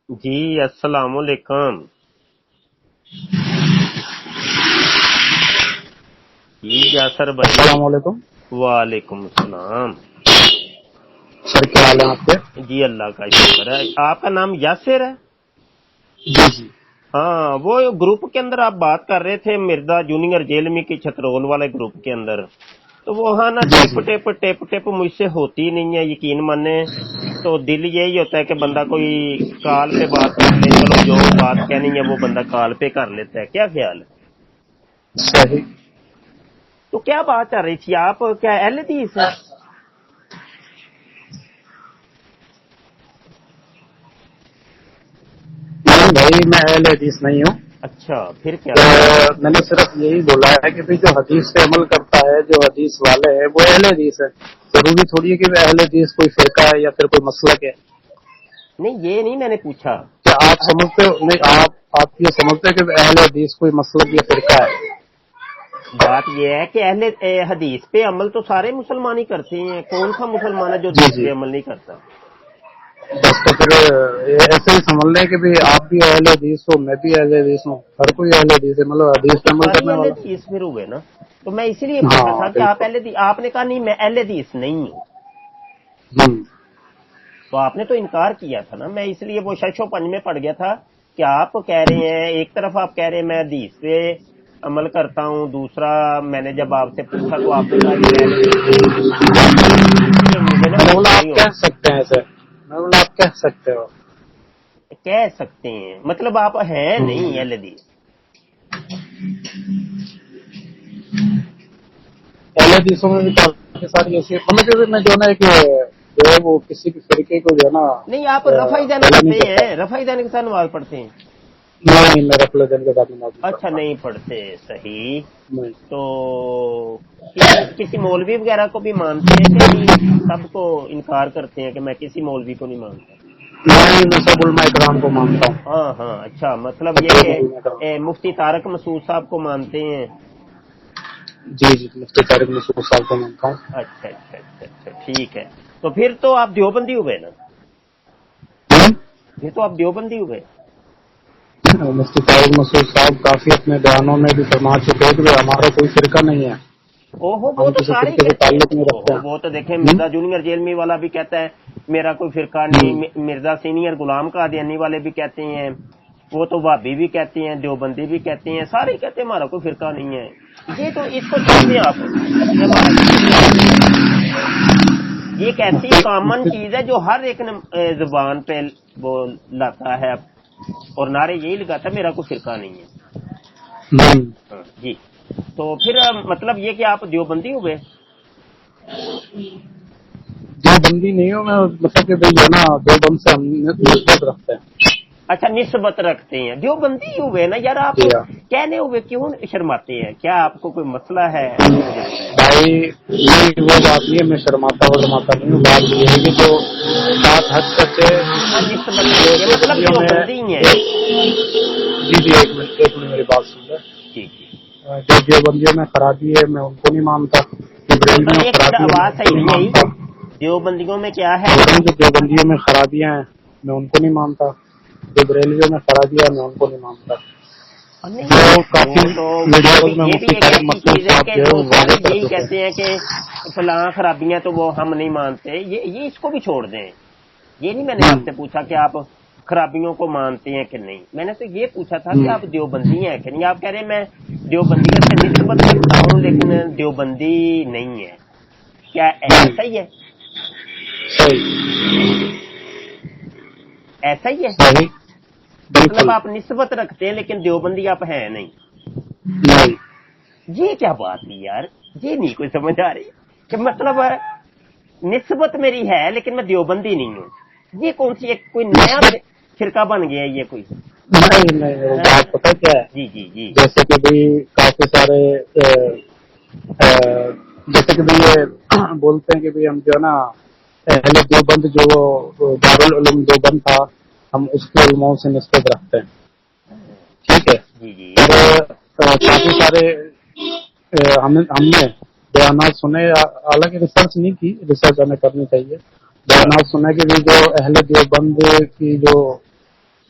جی السلام علیکم. جی یاسر بھائی. السلام علیکم وعلیکم السلام. سر، کیا حال ہے آپ کے؟ جی اللہ کا شکر ہے. آپ کا نام یاسر ہے؟ جی جی ہاں، وہ گروپ کے اندر آپ بات کر رہے تھے مرزا جونیئر جیلمی کی چھترول والے گروپ کے اندر. تو وہ ہاں نا جی ٹپ جی ٹپ ٹپ ٹپ مجھ سے ہوتی نہیں ہے، یقین مانے. تو دل یہی ہوتا ہے کہ بندہ کوئی کال پہ بات کر لے. چلو جو بات کہنی ہے وہ بندہ کال پہ کر لیتا ہے. کیا خیال ہے؟ صحیح. تو کیا بات کر رہی تھی آپ؟ کیا اہل حدیث ہے؟ نہیں بھائی، میں اہل حدیث نہیں ہوں. اچھا پھر کیا ہے؟ میں نے صرف یہی بولا ہے کہ جو حدیث پہ عمل کرتا ہے، جو حدیث والے ہیں وہ اہل حدیث ہے. ضروری تھوڑی ہے کہ اہل حدیث کوئی فرقہ ہے یا پھر کوئی مسلک ہے. نہیں یہ نہیں میں نے پوچھا. کیا آپ سمجھتے ہو؟ نہیں، آپ یہ سمجھتے ہیں کہ اہل حدیث کوئی مسلک یا فرقہ ہے؟ بات یہ ہے کہ اہل حدیث پہ عمل تو سارے مسلمان ہی کرتے ہیں. کون سا مسلمان ہے جو جی حدیث جی. پہ عمل نہیں کرتا؟ بس تو پھر ایسے ہی سمجھ لیں کہ آپ بھی اہل حدیث ہو، میں بھی اہل حدیث ہوں، ہر کوئی اہل حدیث ہے، مطلب وہ حدیث تو پہ عمل سارے کرنے اہل والا. حدیث پھر ہوئے نا. تو میں اسی لیے پوچھا ہاں تھا کہ آپ بالکل. اہل حدیث. آپ نے کہا نہیں میں اہل حدیث نہیں ہوں. تو آپ نے تو انکار کیا تھا نا. میں اس لیے وہ شش و پنج میں پڑ گیا تھا کہ آپ کہہ رہے ہیں ایک طرف آپ کہہ رہے ہیں میں حدیث پہ عمل کرتا ہوں، دوسرا میں نے جب آپ سے پوچھا تو آپ نے کہا کہ میں اہل حدیث نہیں ہوں. اس لیے مجھے نا میں نے بولا مسئلہ آپ نہیں ہو. کہہ سکتے ہیں ایسے. میں نے بولا آپ کہہ سکتے ہو. کہہ سکتے ہیں مطلب آپ ہیں نہیں اہل حدیث. پہلے دیسوں میں بھی کافی ساری ایسی مطلب میں جو نا ایک جو ہے وہ کسی بھی فرقے کو جو ہے نا نہیں آپ رفع دین فالو نہیں کرتے کرتا. ہیں؟ رفع دین کے ساتھ نماز پڑھتے ہیں؟ نہیں، میں رفل دین کے ساتھ نماز نہیں اچھا پڑھتا. نہیں پڑھتے. صحیح. نہیں تو کسی مولوی وغیرہ کو بھی مانتے ہیں کہ نہیں؟ سب کو انکار کرتے ہیں کہ میں کسی مولوی کو نہیں مانتا. نہیں، میں سب علماء اکرام کو مانتا ہوں. ہاں ہاں اچھا مطلب یہ تقریباً کہ علماء اکرام. مفتی طارق مسعود صاحب کو مانتے ہیں. جی جی، مفتی طارق مسعود صاحب کو مانتا ہوں. اچھا اچھا اچھا اچھا ٹھیک ہے. تو پھر تو آپ دیوبندی ہوئے نا. پھر تو آپ دیوبندی ہوئے. مفتی طارق مسعود صاحب کافی اپنے بیانوں میں بھی فرما چکے ہیں کہ ہمارا کوئی فرقہ نہیں ہے، اوہو وہ ہم تو کسی سارے ہی فرقے سے کہتے ہیں. تعلق نہیں رکھتے اوہو ہیں. وہ تو دیکھیں مرزا جونیئر جیلمی والا بھی کہتا ہے میرا کوئی فرقہ نہیں. مرزا سینئر غلام قادیانی والے بھی کہتے ہیں. وہ تو وہابی بھی کہتے ہیں، دیوبندی بھی کہتے ہیں، سارے ہی کہتے ہیں ہمارا کوئی فرقہ نہیں ہے. یہ تو اس کو چھوڑ دیں آپ کہ ہمارا کوئی فرقہ نہیں ہے. یہ ایک ایسی کامن چیز ہے جو ہر ایک نے زبان پہ وہ لاتا ہے اور نعرے یہی لگاتا ہے میرا کوئی فرقہ نہیں ہے. ہاں جی. تو پھر مطلب یہ کہ آپ دیوبندی ہوئے. دیوبندی نہیں ہوں میں، مطلب کہ جو ہے نا دیوبند سے ہم نسبت رکھتے ہیں. اچھا نسبت رکھتے ہیں. دیوبندی ہوئے نا یار. آپ جی ہاں کہنے ہوئے کیوں شرماتے ہیں؟ کیا آپ کو کوئی مسئلہ ہے؟ مجھے بتائیں. بھائی، نہیں وہ بات نہیں ہے، میں شرماتا نہیں ہوں. بات یہ ہے کہ جو بات حد کرتے ہاں نسبت رکھتے ہیں مطلب دیوبندیوں میں دیوبندی ہیں. جی جی، ایک منٹ میری بات سن لیں. ٹھیک ٹھیک. جو دیوبندیوں میں خرابی ہے میں ان کو نہیں مانتا، جو بریلویوں میں ایک منٹ خرابی ہے میں آواز ان کو صحیح نہیں نہیں آئی. مانتا. دیوبندیوں میں کیا ہے؟ جو دیوبندیوں میں خرابیاں ہیں میں ان کو نہیں مانتا، جو بریلویوں میں خرابیاں ہیں میں ان کو نہیں مانتا. نہیں جو وہ کافی تو ویڈیوز میں یہ بھی مفتی ایک طارق ایسی مسعود چیز ہے صاحب کہ جو ہے جو وہ سارے واضح کر یہی چکے ہیں. کہتے ہیں کہ فلاں خرابیاں تو وہ ہم نہیں مانتے. یہ اس کو بھی چھوڑ دیں. یہ نہیں میں نے آپ سے پوچھا کہ آپ خرابیوں کو مانتے ہیں کہ نہیں. میں نے تو یہ پوچھا تھا کہ آپ دیوبندی ہیں کہ نہیں. آپ کہہ رہے ہیں میں دیوبندیت سے نسبت رکھتا ہوں لیکن دیوبندی نہیں ہے. کیا ایسا ہی ہے؟ صحیح ایسا ہی ہے صحیح مطلب بالکل. آپ نسبت رکھتے ہیں لیکن دیوبندی آپ ہیں نہیں. نہیں یہ کیا بات ہے یار؟ یہ نہیں کوئی سمجھ آ رہی کہ مطلب نسبت میری ہے لیکن میں دیوبندی نہیں ہوں. یہ کون سی ایک کوئی نیا فرقہ بن گیا ہے یہ کوئی؟ نہیں وہ بات پتہ کیا ہے. جی جی جی. جیسے کہ بھی کافی سارے جیسے کہ بھی یہ بولتے ہیں کہ بھی ہم جو ہے نا اہل دیوبند جو دارالعلوم دیوبند تھا ہم اس کے علماؤں سے نسبت رکھتے ہیں. ٹھیک ہے. جی جی. اور کافی سارے ہم نے بیانات سنے، حالانکہ ریسرچ نہیں کی، ریسرچ ہمیں کرنی چاہیے. بیانات سنے کہ بھی جو اہل دیوبند کی جو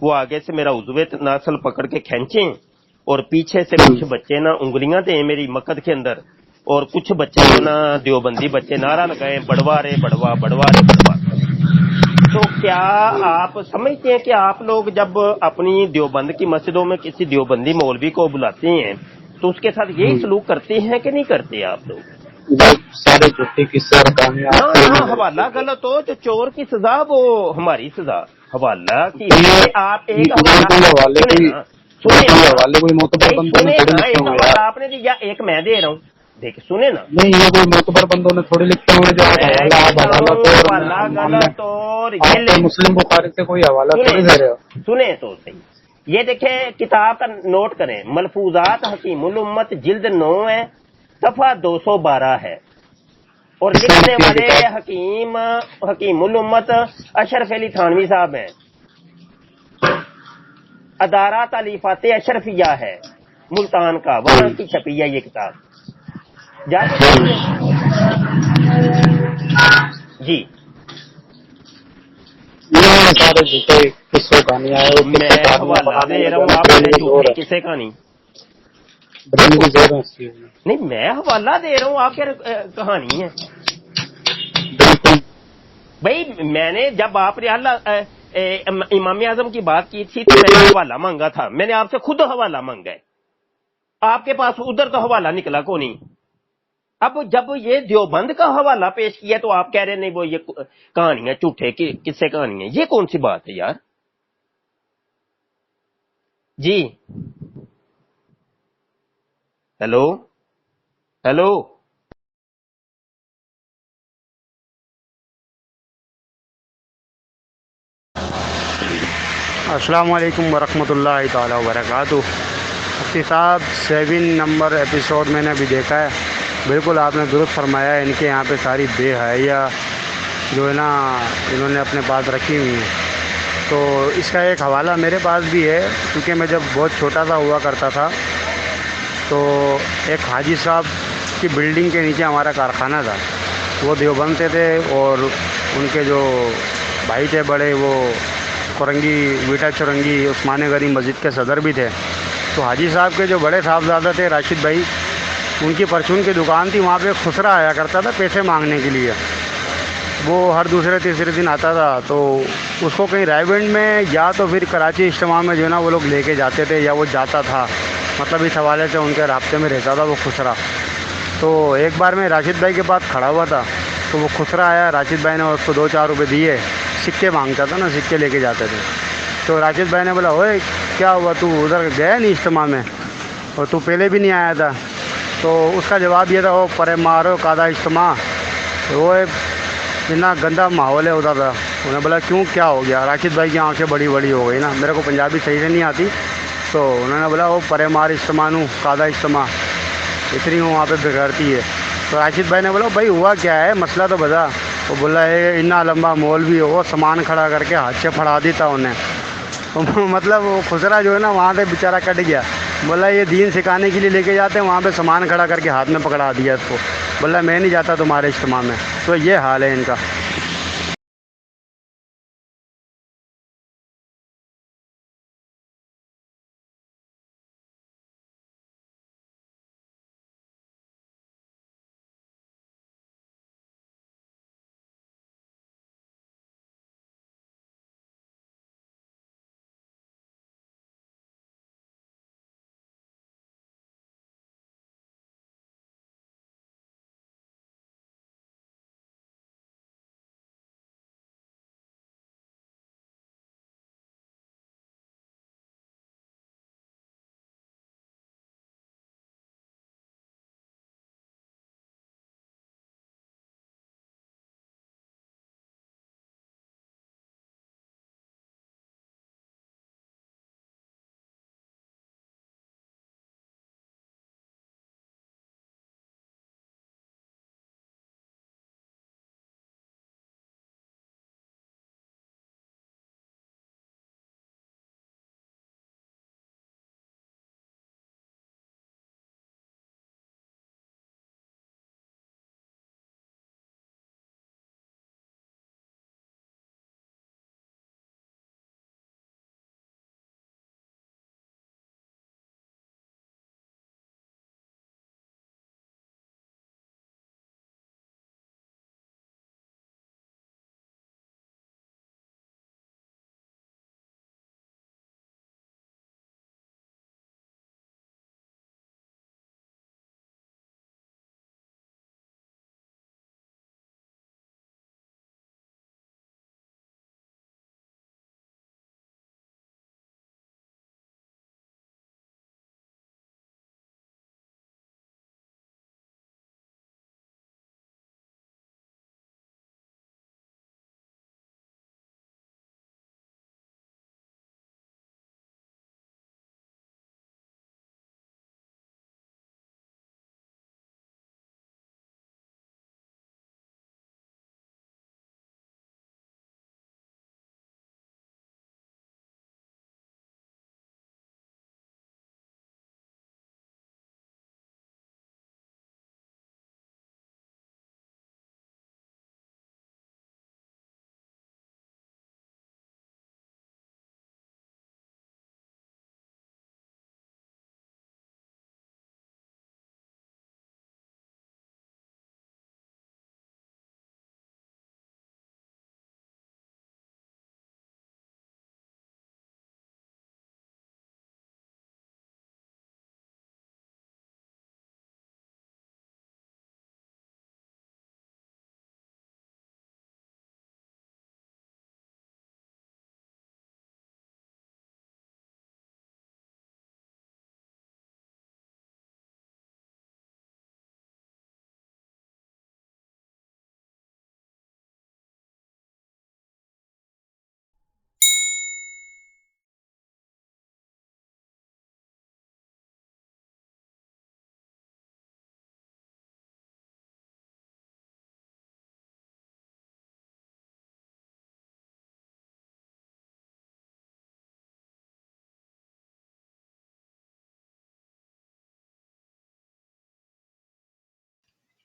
وہ آگے سے میرا عضو تناسل پکڑ کے کھینچیں اور پیچھے سے کچھ بچے نا انگلیاں دیں میری مقد کے اندر، اور کچھ بچے جو نا دیوبندی بچے نعرہ لگائیں بڑوا رے بڑوا بڑوا رے بڑوا۔ تو کیا آپ سمجھتے ہیں کہ آپ لوگ جب اپنی دیوبند کی مسجدوں میں کسی دیوبندی مولوی کو بلاتے ہیں تو اس کے ساتھ یہی سلوک کرتے ہیں کہ نہیں کرتے آپ لوگ؟ سارے جھوٹے قصے اور کہانیاں نہ حوالہ غلط ہو تو چور کی سزا وہ ہماری سزا، حوالہ کی آپ ایک حوالے کوئی معتبر بندوں نے تھوڑی لکھے ایک ہوں حوالہ آپ نے دیا، ایک میں دے رہا ہوں، دیکھ سنے نا، نہیں یہ کوئی معتبر بندوں نے تھوڑی لکھے ہوں جو حوالہ غلط اور مسلم بخاری سے کوئی حوالہ تھوڑی دے رہے ہو۔ سنیں تو صحیح، یہ دیکھیں کتاب کا نوٹ کریں، ملفوظات حکیم الامت جلد 9 ہے، صفحہ 212 ہے، اور لکھنے والے حکیم الامت اشرف علی تھانوی صاحب ہیں، ادارہ تالیفات اشرفیہ ہے ملتان کا، وہاں کی چھپی ہے یہ کتاب، جا کے جی سارے جھوٹے قصے کہانیاں میں حوالہ دے رہا ہوں، آپ میرے جھوٹے کسے کہانی نہیں، میں حوالہ دے رہا ہوں، آپ کیا کہانی ہے بھائی؟ میں نے جب آپ نے امام اعظم کی بات کی تھی تو میں نے حوالہ مانگا تھا، میں نے آپ سے خود حوالہ مانگا ہے، آپ کے پاس ادھر تو حوالہ نکلا کو نہیں۔ اب جب یہ دیوبند کا حوالہ پیش کیا تو آپ کہہ رہے نہیں وہ یہ کہانیاں جھوٹے کس سے کہانی ہے، یہ کون سی بات ہے یار؟ جی ہیلو ہیلو السلام علیکم ورحمۃ اللہ تعالیٰ وبرکاتہ۔ مفتی صاحب 7 نمبر ایپیسوڈ میں نے ابھی دیکھا ہے، بالکل آپ نے درست فرمایا ہے، ان کے یہاں پہ ساری بے حیا جو ہے نا انہوں نے اپنے پاس رکھی ہوئی ہیں۔ تو اس کا ایک حوالہ میرے پاس بھی ہے، کیونکہ میں جب بہت چھوٹا سا ہوا کرتا تھا تو ایک حاجی صاحب کی بلڈنگ کے نیچے ہمارا کارخانہ تھا، وہ دیوبند سے تھے اور ان کے جو بھائی تھے بڑے وہ کورنگی ویٹا چورنگی عثمان غنی مسجد کے صدر بھی تھے۔ تو حاجی صاحب کے جو بڑے صاحبزادہ تھے راشد بھائی، ان کی پرچون کی دکان تھی، وہاں پہ خسرا آیا کرتا تھا پیسے مانگنے کے لیے، وہ ہر دوسرے تیسرے دن آتا تھا، تو اس کو کہیں رائے گنج میں یا تو پھر کراچی اجتماع میں جو ہے نا وہ لوگ لے کے جاتے تھے یا وہ جاتا تھا، مطلب اس حوالے سے ان کے رابطے میں رہتا تھا وہ خسرا۔ تو ایک بار میں راشد بھائی کے پاس کھڑا ہوا تھا تو وہ خسرا آیا، راشد بھائی نے اس کو 2-4 روپے دیے، سکے مانگتا تھا نا، سکے لے کے جاتے تھے۔ تو راشد بھائی نے بولا اوئے کیا ہوا، تو ادھر گیا نہیں اجتماع میں اور تو پہلے بھی نہیں آیا تھا؟ تو اس کا جواب یہ تھا وہ پرے مارو کادا اجتماع، وہ اتنا گندا ماحول ہے ادھر تھا۔ انہوں نے بولا کیوں کیا ہو گیا؟ راشد بھائی کی آنکھیں بڑی بڑی ہو گئی نا، میرے کو پنجابی صحیح سے نہیں آتی، تو انہوں نے بولا وہ پرے مار اجتماع نو کادا اجتماع، اتنی وہاں پہ بگڑتی ہے۔ تو راشد بھائی نے بولا بھائی ہوا کیا ہے، مسئلہ تو بتا۔ وہ بولا ہے اتنا لمبا مول بھی ہو، وہ سامان کھڑا کر کے ہاتھ سے پھڑا دیتا انہیں۔ مطلب وہ خسرا جو ہے نا وہاں سے بیچارہ کٹ گیا، بولا یہ دین سکھانے کے لیے لے کے جاتے ہیں، وہاں پہ سامان کھڑا کر کے ہاتھ میں پکڑا دیا اس کو، بولا میں نہیں جاتا تمہارے اجتماع میں۔ تو یہ حال ہے ان کا۔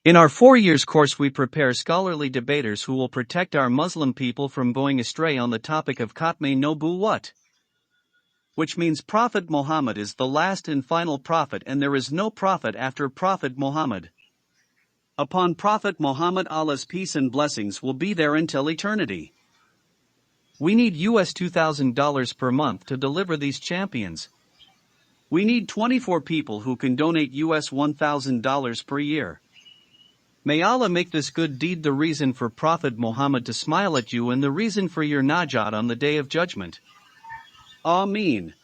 In our 4 years course we prepare scholarly debaters who will protect our Muslim people from going astray on the topic of Khatme Nubuwwat. Which means Prophet Muhammad is the last and final prophet and there is no prophet after Prophet Muhammad. Upon Prophet Muhammad, Allah's peace and blessings will be there until eternity. We need $2,000 per month to deliver these champions. We need 24 people who can donate $1,000 per year. May Allah make this good deed the reason for Prophet Muhammad to smile at you and the reason for your najat on the Day of Judgment. Ameen.